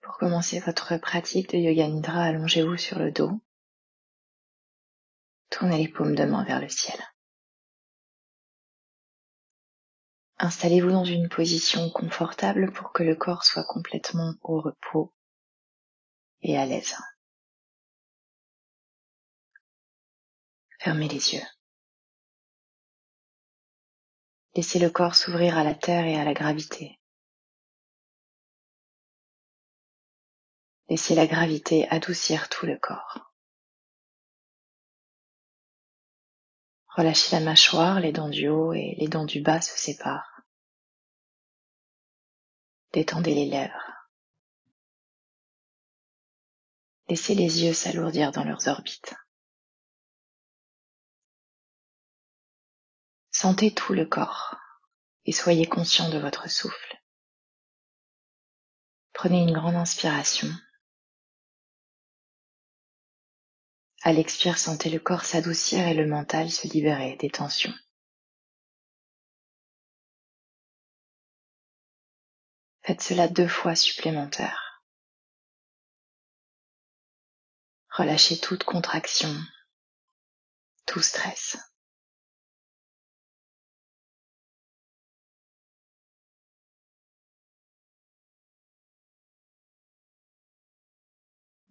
Pour commencer votre pratique de Yoga Nidra, allongez-vous sur le dos. Tournez les paumes de main vers le ciel. Installez-vous dans une position confortable pour que le corps soit complètement au repos et à l'aise. Fermez les yeux. Laissez le corps s'ouvrir à la terre et à la gravité. Laissez la gravité adoucir tout le corps. Relâchez la mâchoire, les dents du haut et les dents du bas se séparent. Détendez les lèvres. Laissez les yeux s'alourdir dans leurs orbites. Sentez tout le corps et soyez conscient de votre souffle. Prenez une grande inspiration. À l'expire, sentez le corps s'adoucir et le mental se libérer des tensions. Faites cela 2 fois supplémentaires. Relâchez toute contraction, tout stress.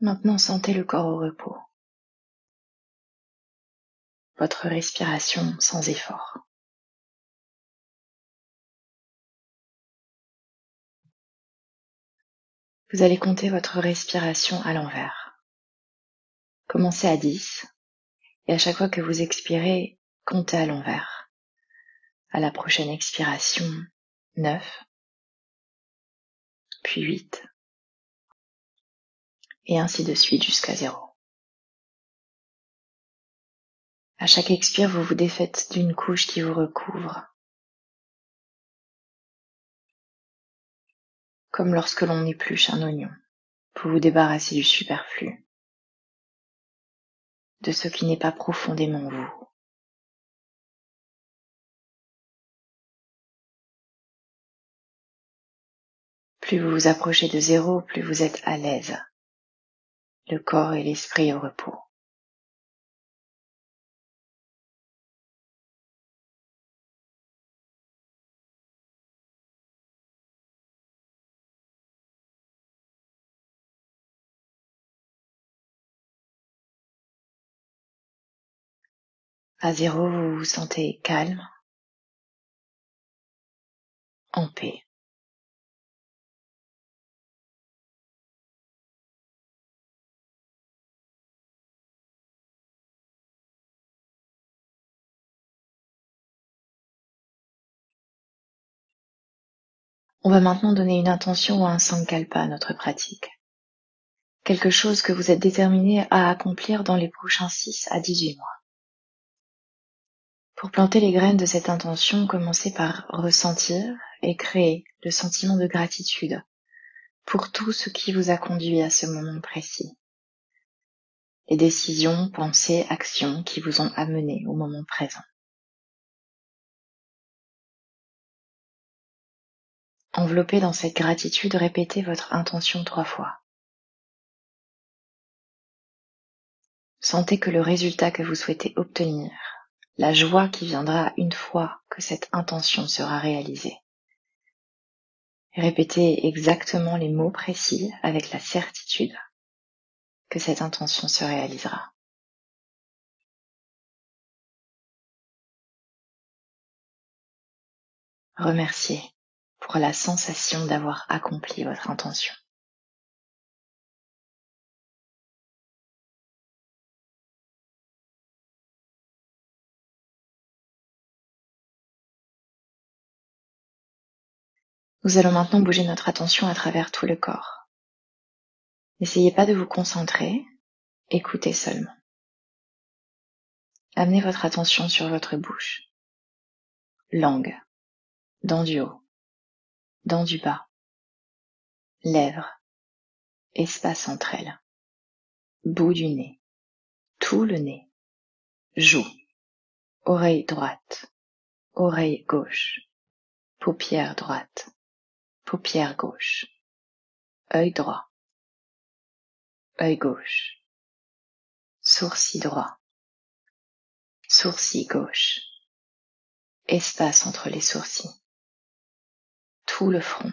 Maintenant, sentez le corps au repos. Votre respiration sans effort. Vous allez compter votre respiration à l'envers. Commencez à 10 et à chaque fois que vous expirez, comptez à l'envers. À la prochaine expiration, 9, puis 8, et ainsi de suite jusqu'à 0. À chaque expire, vous vous défaites d'une couche qui vous recouvre. Comme lorsque l'on épluche un oignon, pour vous débarrasser du superflu, de ce qui n'est pas profondément vous. Plus vous vous approchez de 0, plus vous êtes à l'aise, le corps et l'esprit au repos. À 0, vous vous sentez calme, en paix. On va maintenant donner une intention ou un sankalpa à notre pratique. Quelque chose que vous êtes déterminé à accomplir dans les prochains 6 à 18 mois. Pour planter les graines de cette intention, commencez par ressentir et créer le sentiment de gratitude pour tout ce qui vous a conduit à ce moment précis. Les décisions, pensées, actions qui vous ont amené au moment présent. Enveloppé dans cette gratitude, répétez votre intention 3 fois. Sentez que le résultat que vous souhaitez obtenir, la joie qui viendra une fois que cette intention sera réalisée. Répétez exactement les mots précis avec la certitude que cette intention se réalisera. Remerciez pour la sensation d'avoir accompli votre intention. Nous allons maintenant bouger notre attention à travers tout le corps. N'essayez pas de vous concentrer, écoutez seulement. Amenez votre attention sur votre bouche, langue, dents du haut, dents du bas, lèvres, espace entre elles, bout du nez, tout le nez, joue, oreille droite, oreille gauche, paupière droite, paupière gauche, œil droit, œil gauche, sourcil droit, sourcil gauche, espace entre les sourcils, tout le front,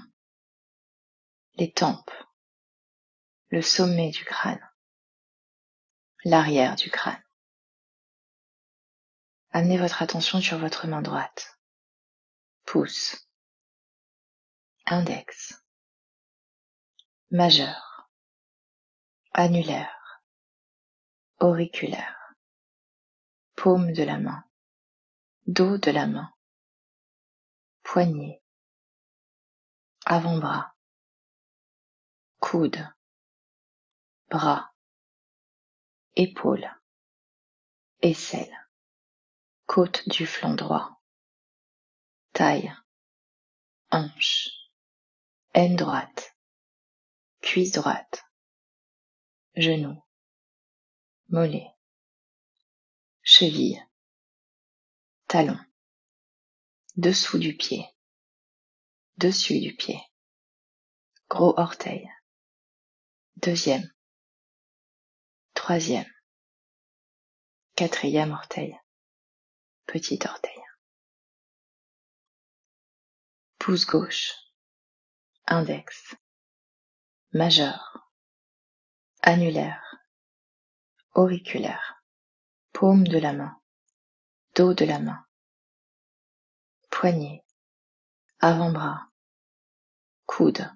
les tempes, le sommet du crâne, l'arrière du crâne. Amenez votre attention sur votre main droite, pouce, index, majeur, annulaire, auriculaire, paume de la main, dos de la main, poignet, avant-bras, coude, bras, épaule, aisselle, côte du flanc droit, taille, hanche, aine droite, cuisse droite, genou, mollet, cheville, talon, dessous du pied, dessus du pied, gros orteil, deuxième, troisième, quatrième orteil, petit orteil, pouce gauche, index, majeur, annulaire, auriculaire, paume de la main, dos de la main, poignet, avant-bras, coude,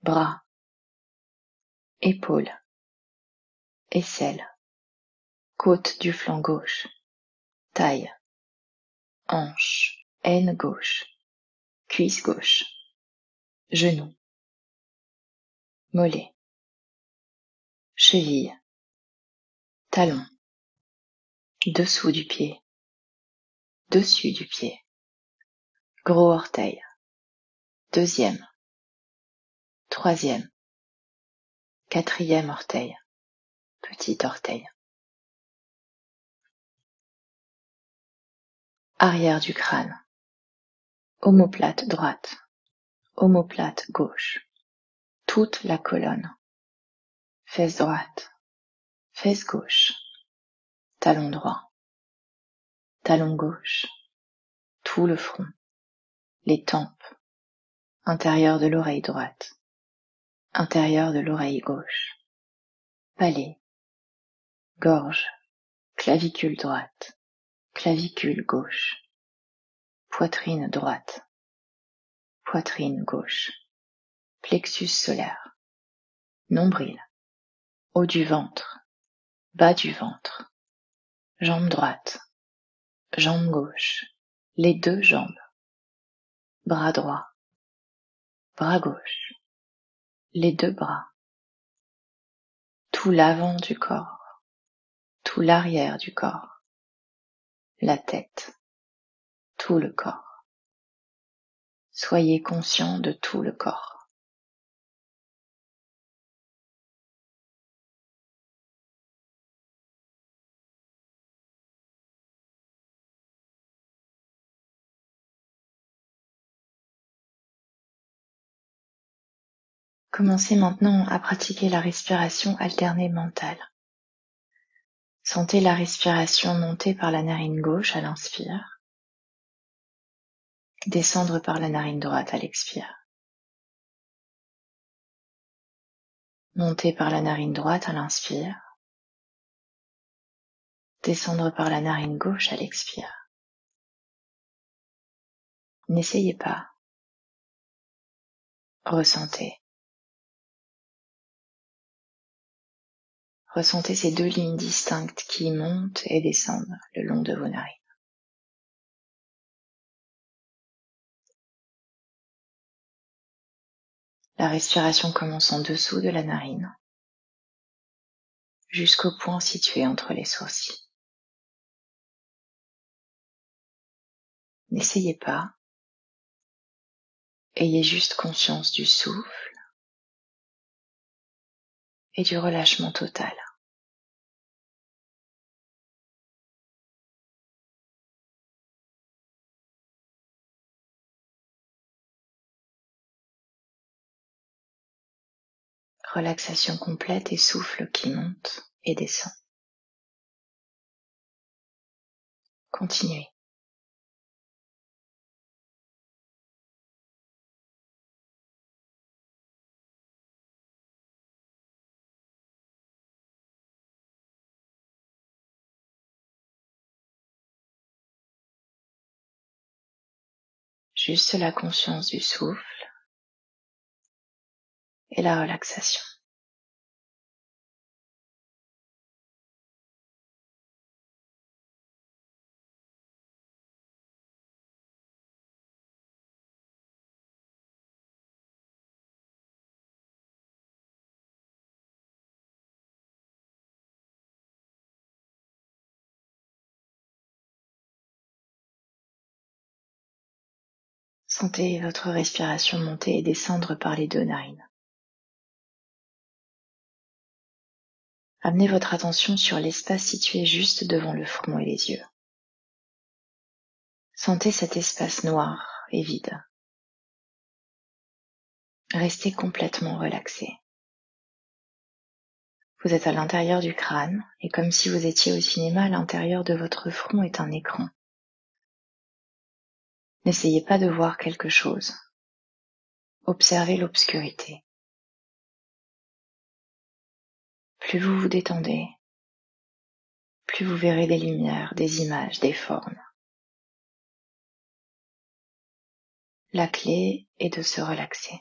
bras, épaule, aisselle, côte du flanc gauche, taille, hanche, aine gauche, cuisse gauche, genou, mollet, cheville, talon, dessous du pied, dessus du pied, gros orteil, deuxième, troisième, quatrième orteil, petit orteil, arrière du crâne, omoplate droite, omoplate gauche, toute la colonne, fesse droite, fesse gauche, talon droit, talon gauche, tout le front, les tempes, intérieur de l'oreille droite, intérieur de l'oreille gauche, palais, gorge, clavicule droite, clavicule gauche, poitrine droite, poitrine gauche, plexus solaire, nombril, haut du ventre, bas du ventre, jambe droite, jambe gauche, les deux jambes, bras droit, bras gauche, les deux bras, tout l'avant du corps, tout l'arrière du corps, la tête, tout le corps. Soyez conscient de tout le corps. Commencez maintenant à pratiquer la respiration alternée mentale. Sentez la respiration monter par la narine gauche à l'inspire, descendre par la narine droite à l'expire. Monter par la narine droite à l'inspire, descendre par la narine gauche à l'expire. N'essayez pas. Ressentez. Ressentez ces deux lignes distinctes qui montent et descendent le long de vos narines. La respiration commence en dessous de la narine, jusqu'au point situé entre les sourcils. N'essayez pas. Ayez juste conscience du souffle et du relâchement total. Relaxation complète et souffle qui monte et descend. Continuez. Juste la conscience du souffle et la relaxation. Sentez votre respiration monter et descendre par les 2 narines. Amenez votre attention sur l'espace situé juste devant le front et les yeux. Sentez cet espace noir et vide. Restez complètement relaxé. Vous êtes à l'intérieur du crâne et comme si vous étiez au cinéma, l'intérieur de votre front est un écran. N'essayez pas de voir quelque chose. Observez l'obscurité. Plus vous vous détendez, plus vous verrez des lumières, des images, des formes. La clé est de se relaxer.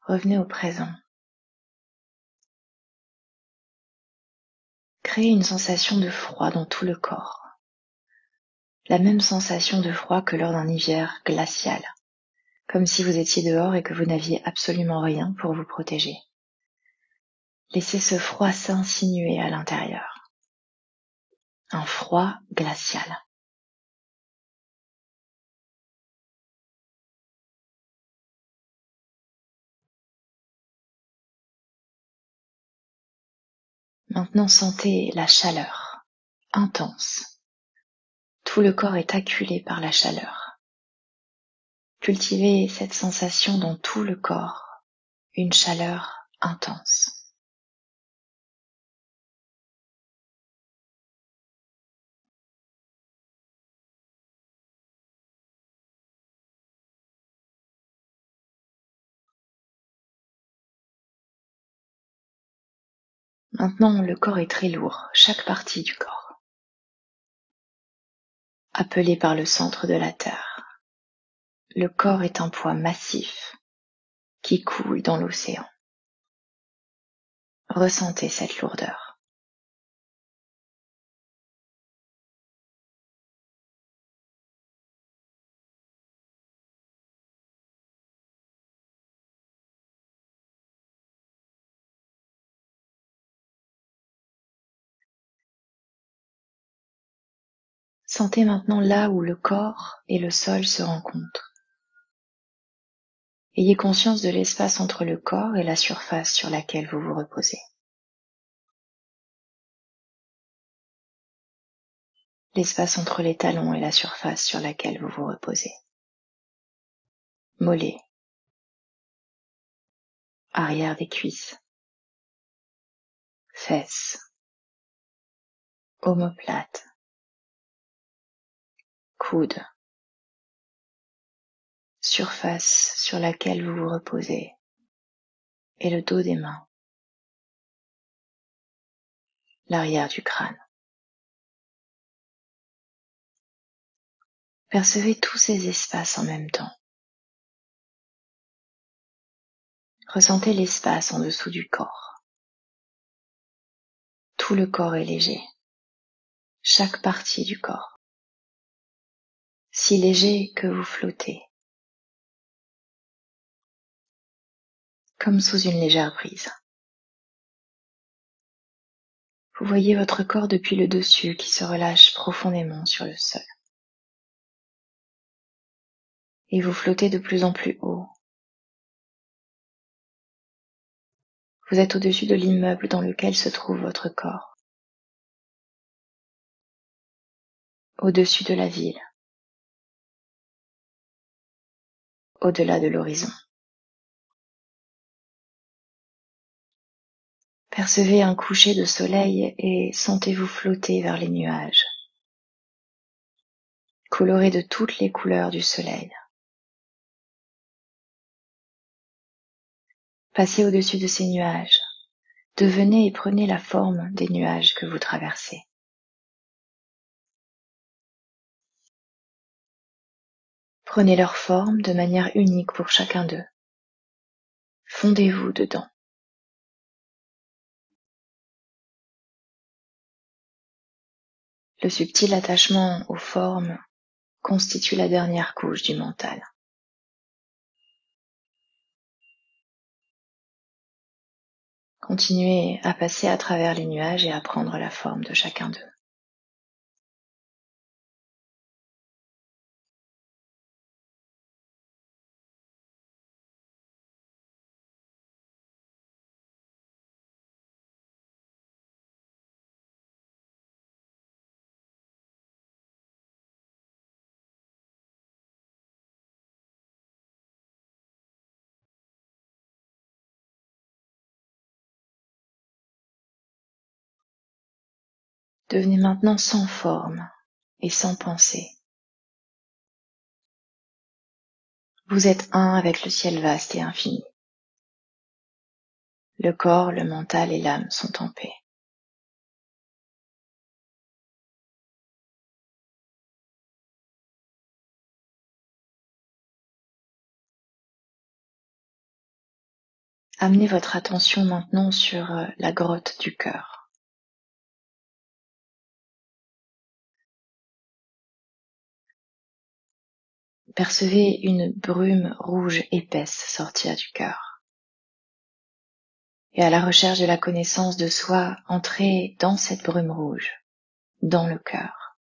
Revenez au présent. Créez une sensation de froid dans tout le corps. La même sensation de froid que lors d'un hiver glacial, comme si vous étiez dehors et que vous n'aviez absolument rien pour vous protéger. Laissez ce froid s'insinuer à l'intérieur. Un froid glacial. Maintenant sentez la chaleur, intense. Tout le corps est acculé par la chaleur. Cultivez cette sensation dans tout le corps, une chaleur intense. Maintenant, le corps est très lourd, chaque partie du corps. Appelé par le centre de la Terre. Le corps est un poids massif qui coule dans l'océan. Ressentez cette lourdeur. Sentez maintenant là où le corps et le sol se rencontrent. Ayez conscience de l'espace entre le corps et la surface sur laquelle vous vous reposez. L'espace entre les talons et la surface sur laquelle vous vous reposez. Mollets, arrière des cuisses, fesses, omoplate, coudes, surface sur laquelle vous vous reposez et le dos des mains, l'arrière du crâne. Percevez tous ces espaces en même temps. Ressentez l'espace en dessous du corps. Tout le corps est léger, chaque partie du corps, si léger que vous flottez, comme sous une légère brise. Vous voyez votre corps depuis le dessus qui se relâche profondément sur le sol. Et vous flottez de plus en plus haut. Vous êtes au-dessus de l'immeuble dans lequel se trouve votre corps. Au-dessus de la ville. Au-delà de l'horizon. Percevez un coucher de soleil et sentez-vous flotter vers les nuages, colorés de toutes les couleurs du soleil. Passez au-dessus de ces nuages. Devenez et prenez la forme des nuages que vous traversez. Prenez leur forme de manière unique pour chacun d'eux. Fondez-vous dedans. Le subtil attachement aux formes constitue la dernière couche du mental. Continuez à passer à travers les nuages et à prendre la forme de chacun d'eux. Devenez maintenant sans forme et sans pensée. Vous êtes un avec le ciel vaste et infini. Le corps, le mental et l'âme sont en paix. Amenez votre attention maintenant sur la grotte du cœur. Percevez une brume rouge épaisse sortir du cœur. Et à la recherche de la connaissance de soi, entrez dans cette brume rouge, dans le cœur.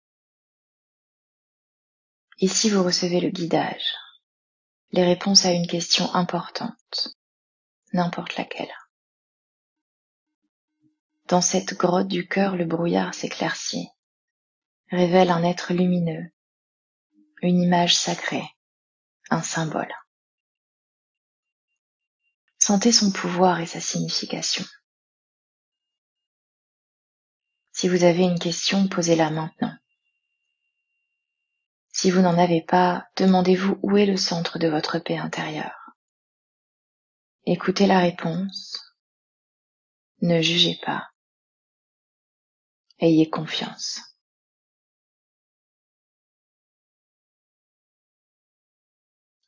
Ici, vous recevez le guidage, les réponses à une question importante, n'importe laquelle. Dans cette grotte du cœur, le brouillard s'éclaircit, révèle un être lumineux, une image sacrée, un symbole. Sentez son pouvoir et sa signification. Si vous avez une question, posez-la maintenant. Si vous n'en avez pas, demandez-vous où est le centre de votre paix intérieure. Écoutez la réponse. Ne jugez pas. Ayez confiance.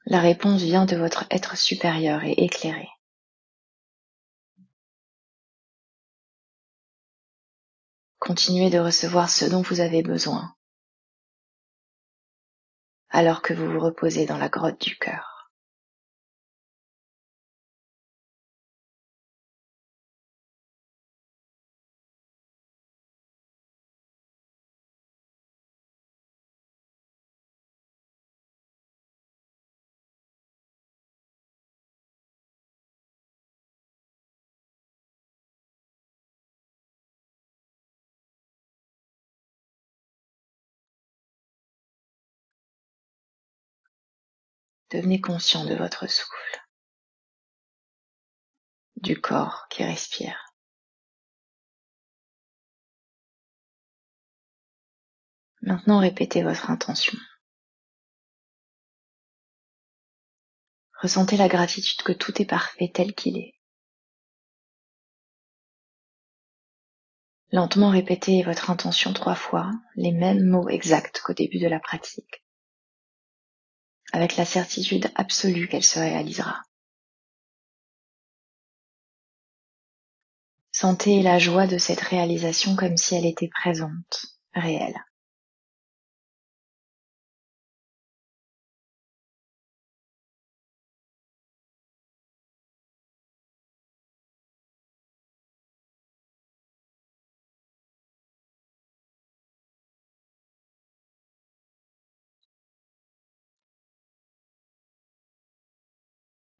La réponse vient de votre être supérieur et éclairé. Continuez de recevoir ce dont vous avez besoin, alors que vous vous reposez dans la grotte du cœur. Devenez conscient de votre souffle, du corps qui respire. Maintenant, répétez votre intention. Ressentez la gratitude que tout est parfait tel qu'il est. Lentement répétez votre intention 3 fois, les mêmes mots exacts qu'au début de la pratique, avec la certitude absolue qu'elle se réalisera. Sentez la joie de cette réalisation comme si elle était présente, réel.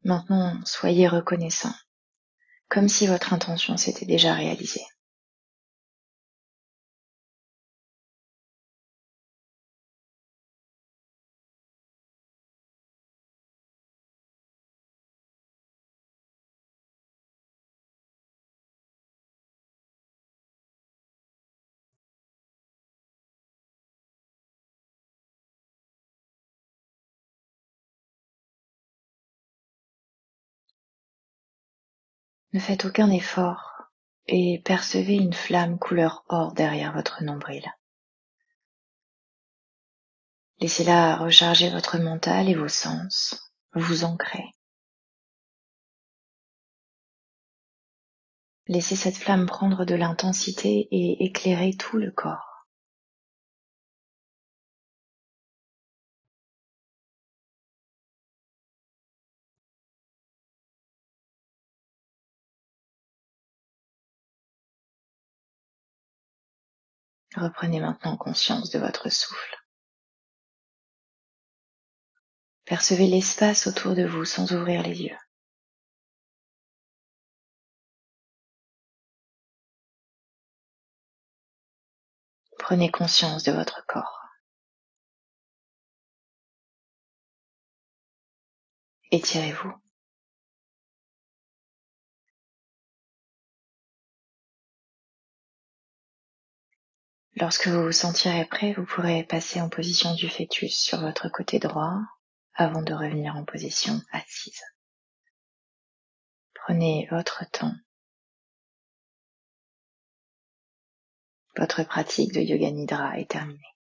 Maintenant, soyez reconnaissant, comme si votre intention s'était déjà réalisée. Ne faites aucun effort et percevez une flamme couleur or derrière votre nombril. Laissez-la recharger votre mental et vos sens, vous ancrer. Laissez cette flamme prendre de l'intensité et éclairer tout le corps. Reprenez maintenant conscience de votre souffle. Percevez l'espace autour de vous sans ouvrir les yeux. Prenez conscience de votre corps. Étirez-vous. Lorsque vous vous sentirez prêt, vous pourrez passer en position du fœtus sur votre côté droit avant de revenir en position assise. Prenez votre temps. Votre pratique de Yoga Nidra est terminée.